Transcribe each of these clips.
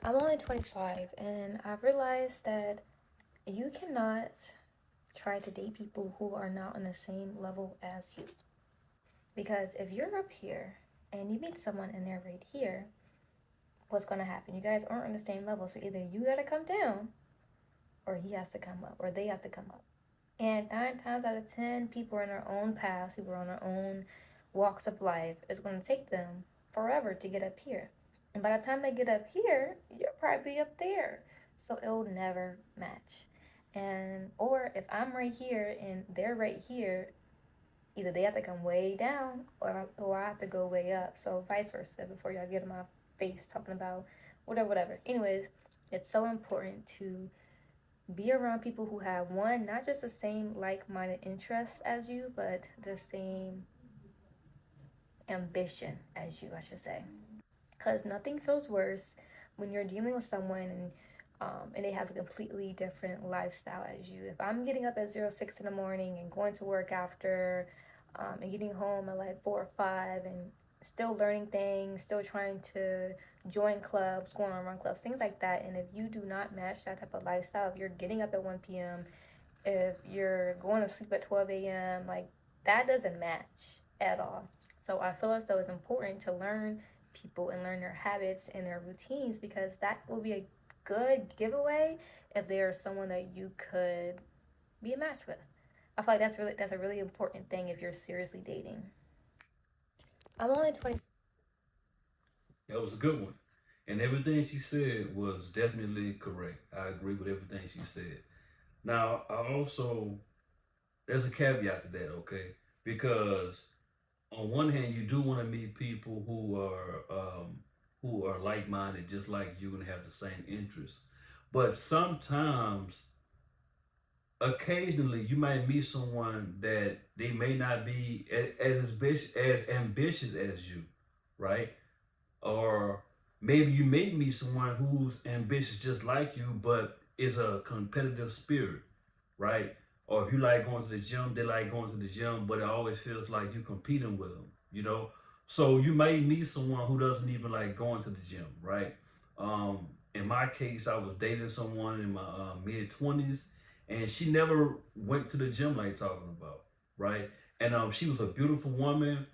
I'm only 25, and I realized that you cannot try to date people who are not on the same level as you. Because if you're up here and you meet someone and they're right here, what's going to happen? You guys aren't on the same level, so either you got to come down or he has to come up or they have to come up. And 9 times out of 10, people are on their own paths, people are on their own walks of life. It's going to take them forever to get up here. And by the time they get up here, you'll probably be up there. So it'll never match. And, or if I'm right here and they're right here, either they have to come way down or I have to go way up. So vice versa before y'all get in my face talking about whatever. Anyways, it's so important to be around people who have one, not just the same like-minded interests as you, but the same ambition as you, I should say. Because nothing feels worse when you're dealing with someone and they have a completely different lifestyle as you. If I'm getting up at 06 in the morning and going to work after and getting home at like 4 or 5 and still learning things, still trying to join clubs, going on run clubs, things like that. And if you do not match that type of lifestyle, if you're getting up at 1 p.m., if you're going to sleep at 12 a.m., like that doesn't match at all. So I feel as though it's important to learn people and learn their habits and their routines because that will be a good giveaway if there's someone that you could be a match with. I feel like that's a really important thing if you're seriously dating. I'm only 20. That was a good one. And everything she said was definitely correct. I agree with everything she said. Now, I also, there's a caveat to that, okay? Because on one hand, you do want to meet people who are like-minded, just like you, and have the same interests. But sometimes, occasionally, you might meet someone that they may not be as ambitious as you, right? Or maybe you may meet someone who's ambitious just like you, but is a competitive spirit, right? Or if you like going to the gym, they like going to the gym, but it always feels like you're competing with them, you know? So you may meet someone who doesn't even like going to the gym, right? In my case, I was dating someone in my mid 20s, and she never went to the gym like talking about, right? And she was a beautiful woman.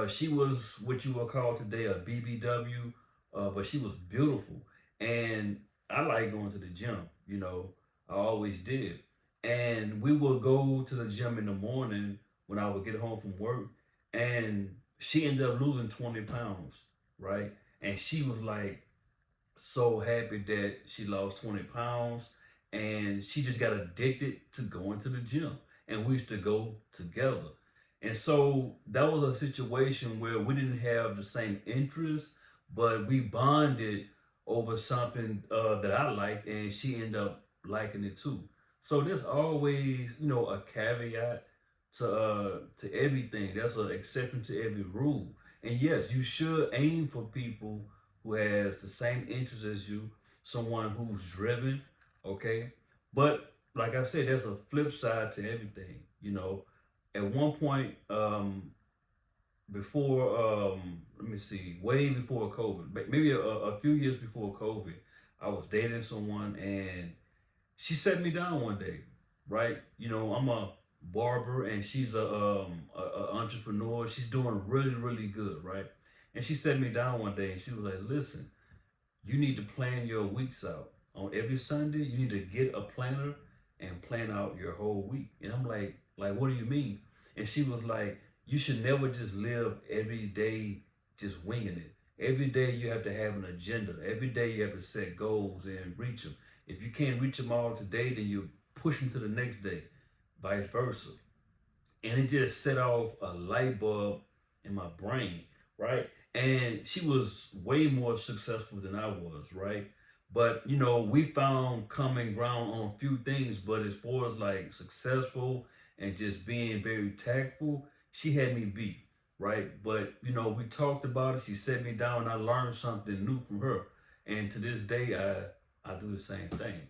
She was what you would call today a BBW, but she was beautiful. And I like going to the gym, you know, I always did. And we would go to the gym in the morning when I would get home from work. And she ended up losing 20 pounds, right? And she was like so happy that she lost 20 pounds. And she just got addicted to going to the gym. And we used to go together. And so that was a situation where we didn't have the same interests, but we bonded over something that I liked, and she ended up liking it too. So there's always, you know, a caveat to everything. There's an exception to every rule. And yes, you should aim for people who has the same interests as you, someone who's driven, okay? But like I said, there's a flip side to everything. You know, at one point, before let me see, way before COVID, maybe a few years before COVID, I was dating someone and she set me down one day, right? You know, I'm a barber and she's a entrepreneur. She's doing really good, right? And she set me down one day and she was like, "Listen, you need to plan your weeks out. On every Sunday, you need to get a planner and plan out your whole week." And I'm like, what do you mean? And she was like, you should never just live every day just winging it. Every day you have to have an agenda. Every day you have to set goals and reach them. If you can't reach them all today, then you push them to the next day, vice versa. And it just set off a light bulb in my brain, right? And she was way more successful than I was, right? But you know, we found common ground on a few things, but as far as like successful and just being very tactful, she had me beat, right? But you know, we talked about it. She set me down, and I learned something new from her. And to this day, I do the same thing.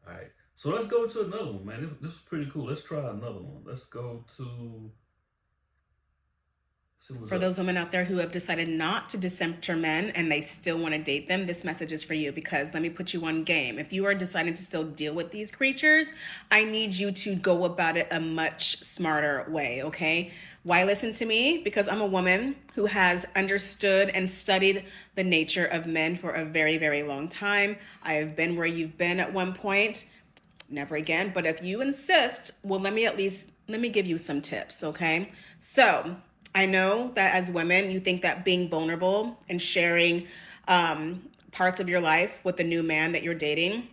All right. So let's go to another one, man. This is pretty cool. Let's try another one. Let's go to See what's For up. those women out there who have decided not to decenter men and they still want to date them, this message is for you, because let me put you on game. If you are deciding to still deal with these creatures, I need you to go about it a much smarter way, okay? Why listen to me? Because I'm a woman who has understood and studied the nature of men for a very, very long time. I have been where you've been at one point. Never again. But if you insist, well, let me give you some tips, okay? So I know that as women, you think that being vulnerable and sharing parts of your life with the new man that you're dating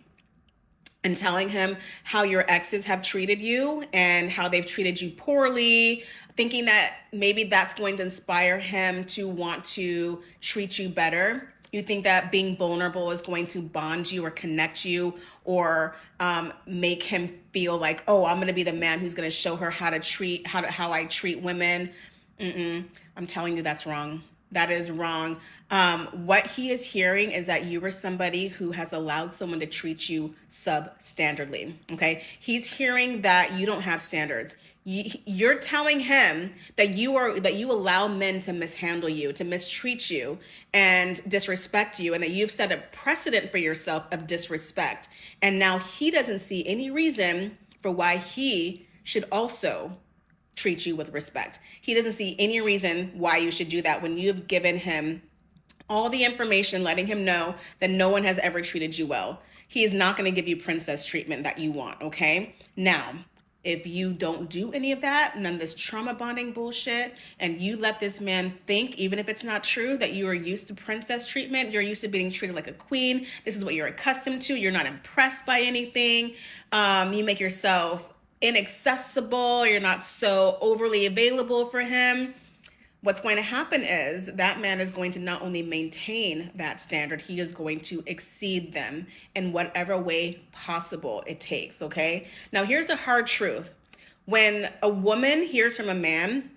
and telling him how your exes have treated you and how they've treated you poorly, thinking that maybe that's going to inspire him to want to treat you better. You think that being vulnerable is going to bond you or connect you or make him feel like, oh, I'm going to be the man who's going to show her how I treat women. I'm telling you that's wrong. That is wrong. What he is hearing is that you were somebody who has allowed someone to treat you substandardly. Okay. He's hearing that you don't have standards. You're telling him that you allow men to mishandle you, to mistreat you and disrespect you, and that you've set a precedent for yourself of disrespect. And now he doesn't see any reason for why he should also treat you with respect. He doesn't see any reason why you should do that when you've given him all the information, letting him know that no one has ever treated you well. He is not going to give you princess treatment that you want, okay? Now, if you don't do any of that, none of this trauma bonding bullshit, and you let this man think, even if it's not true, that you are used to princess treatment, you're used to being treated like a queen, this is what you're accustomed to, you're not impressed by anything, you make yourself inaccessible, you're not so overly available for him, what's going to happen is that man is going to not only maintain that standard, he is going to exceed them in whatever way possible it takes, okay? Now, here's the hard truth. When a woman hears from a man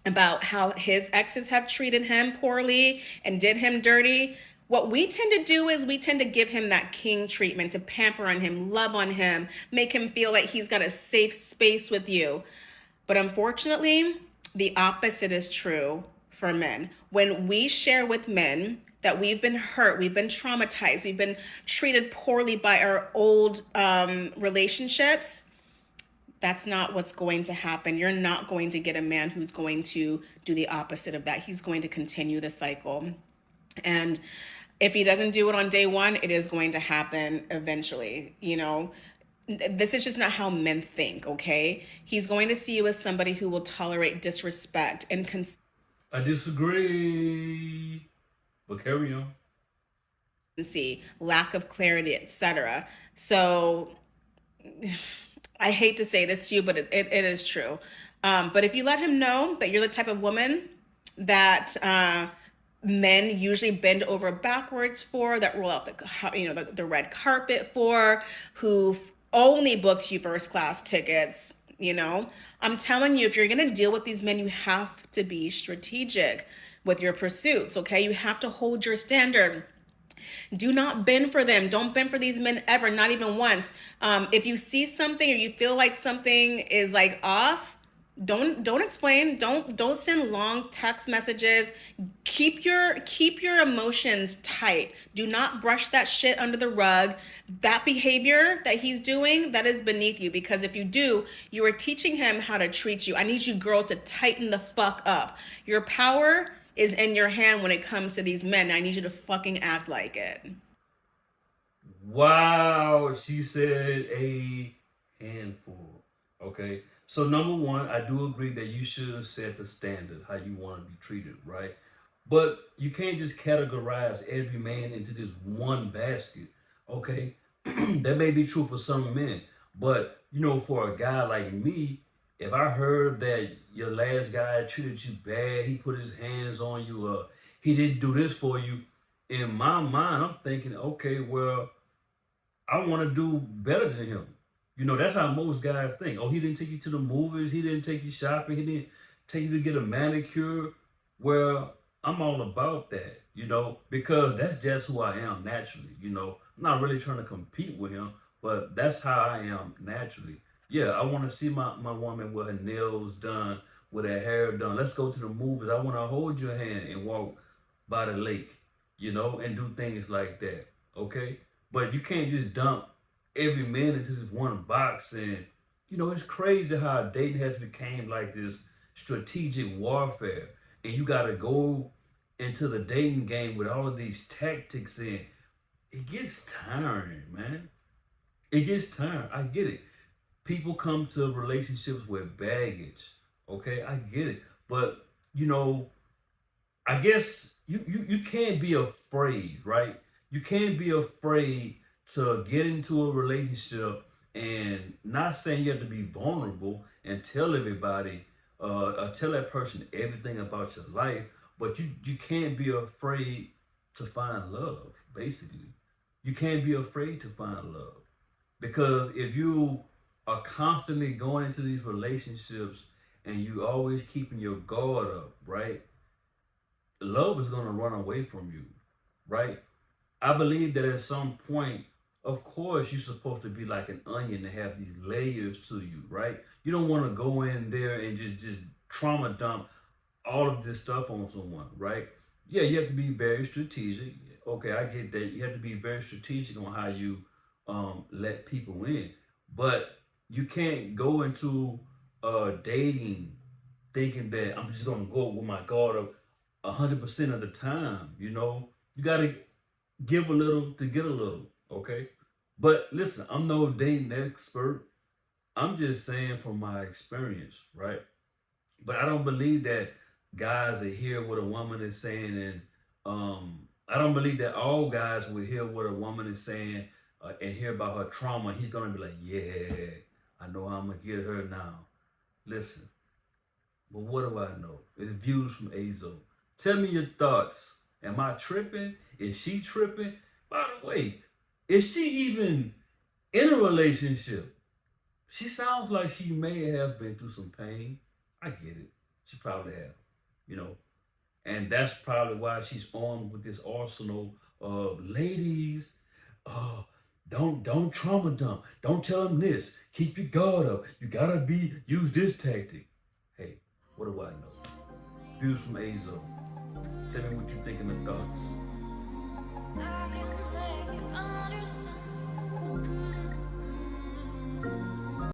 about how his exes have treated him poorly and did him dirty, what we tend to do is we tend to give him that king treatment, to pamper on him, love on him, make him feel like he's got a safe space with you. But unfortunately, the opposite is true for men. When we share with men that we've been hurt, we've been traumatized, we've been treated poorly by our old relationships, that's not what's going to happen. You're not going to get a man who's going to do the opposite of that. He's going to continue the cycle. And if he doesn't do it on day one, it is going to happen eventually, you know. This is just not how men think, okay? He's going to see you as somebody who will tolerate disrespect and I disagree. But carry on. consistency, lack of clarity, etc. So I hate to say this to you, but it is true. But if you let him know that you're the type of woman that men usually bend over backwards for, that roll out the red carpet for, who only books you first class tickets, you know, I'm telling you, if you're going to deal with these men, you have to be strategic with your pursuits, okay? You have to hold your standard. Do not bend for them. Don't bend for these men ever, not even once. If you see something or you feel like something is like off, don't explain. Don't send long text messages. Keep your emotions tight. Do not brush that shit under the rug. That behavior that he's doing, that is beneath you, because if you do, you are teaching him how to treat you. I need you girls to tighten the fuck up. Your power is in your hand when it comes to these men. I need you to fucking act like it. Wow, she said a handful. Okay. So number one, I do agree that you should set the standard how you want to be treated, right? But you can't just categorize every man into this one basket. Okay. That may be true for some men. But for a guy like me, if I heard that your last guy treated you bad, he put his hands on you, he didn't do this for you, in my mind, I'm thinking, okay, well, I want to do better than him. That's how most guys think. Oh, he didn't take you to the movies. He didn't take you shopping. He didn't take you to get a manicure. Well, I'm all about that, because that's just who I am naturally. I'm not really trying to compete with him, but that's how I am naturally. Yeah, I want to see my woman with her nails done, with her hair done. Let's go to the movies. I want to hold your hand and walk by the lake, you know, and do things like that. Okay, but you can't just dump every man into this one box. And you know, it's crazy how dating has become like this strategic warfare, and you got to go into the dating game with all of these tactics, and it gets tiring, man. It gets tiring. I get it. People come to relationships with baggage. Okay, I get it. But you know, I guess you can't be afraid, right? You can't be afraid to get into a relationship, and not saying you have to be vulnerable and tell everybody, tell that person everything about your life, but you can't be afraid to find love, basically. You can't be afraid to find love. Because if you are constantly going into these relationships and you always keeping your guard up, right? Love is gonna run away from you, right? I believe that at some point, of course, you're supposed to be like an onion to have these layers to you, right? You don't want to go in there and just trauma dump all of this stuff on someone, right? Yeah, you have to be very strategic. Okay, I get that. You have to be very strategic on how you let people in, but you can't go into dating thinking that I'm just gonna go with my guard up 100% of the time. You know, you gotta give a little to get a little. Okay, but listen, I'm no dating expert. I'm just saying from my experience, right? But I don't believe that guys will hear what a woman is saying, and I don't believe that all guys will hear what a woman is saying and hear about her trauma. He's gonna be like, "Yeah, I know how I'm gonna get her now." Listen, but what do I know? It's views from Azo. Tell me your thoughts. Am I tripping? Is she tripping? By the way, is she even in a relationship? She sounds like she may have been through some pain. I get it. She probably have, you know. And that's probably why she's armed with this arsenal of ladies. Uh, don't trauma dump. Don't tell them this. Keep your guard up. You gotta use this tactic. Hey, what do I know? Views from Azo. Tell me what you think in the thoughts. I can make you understand.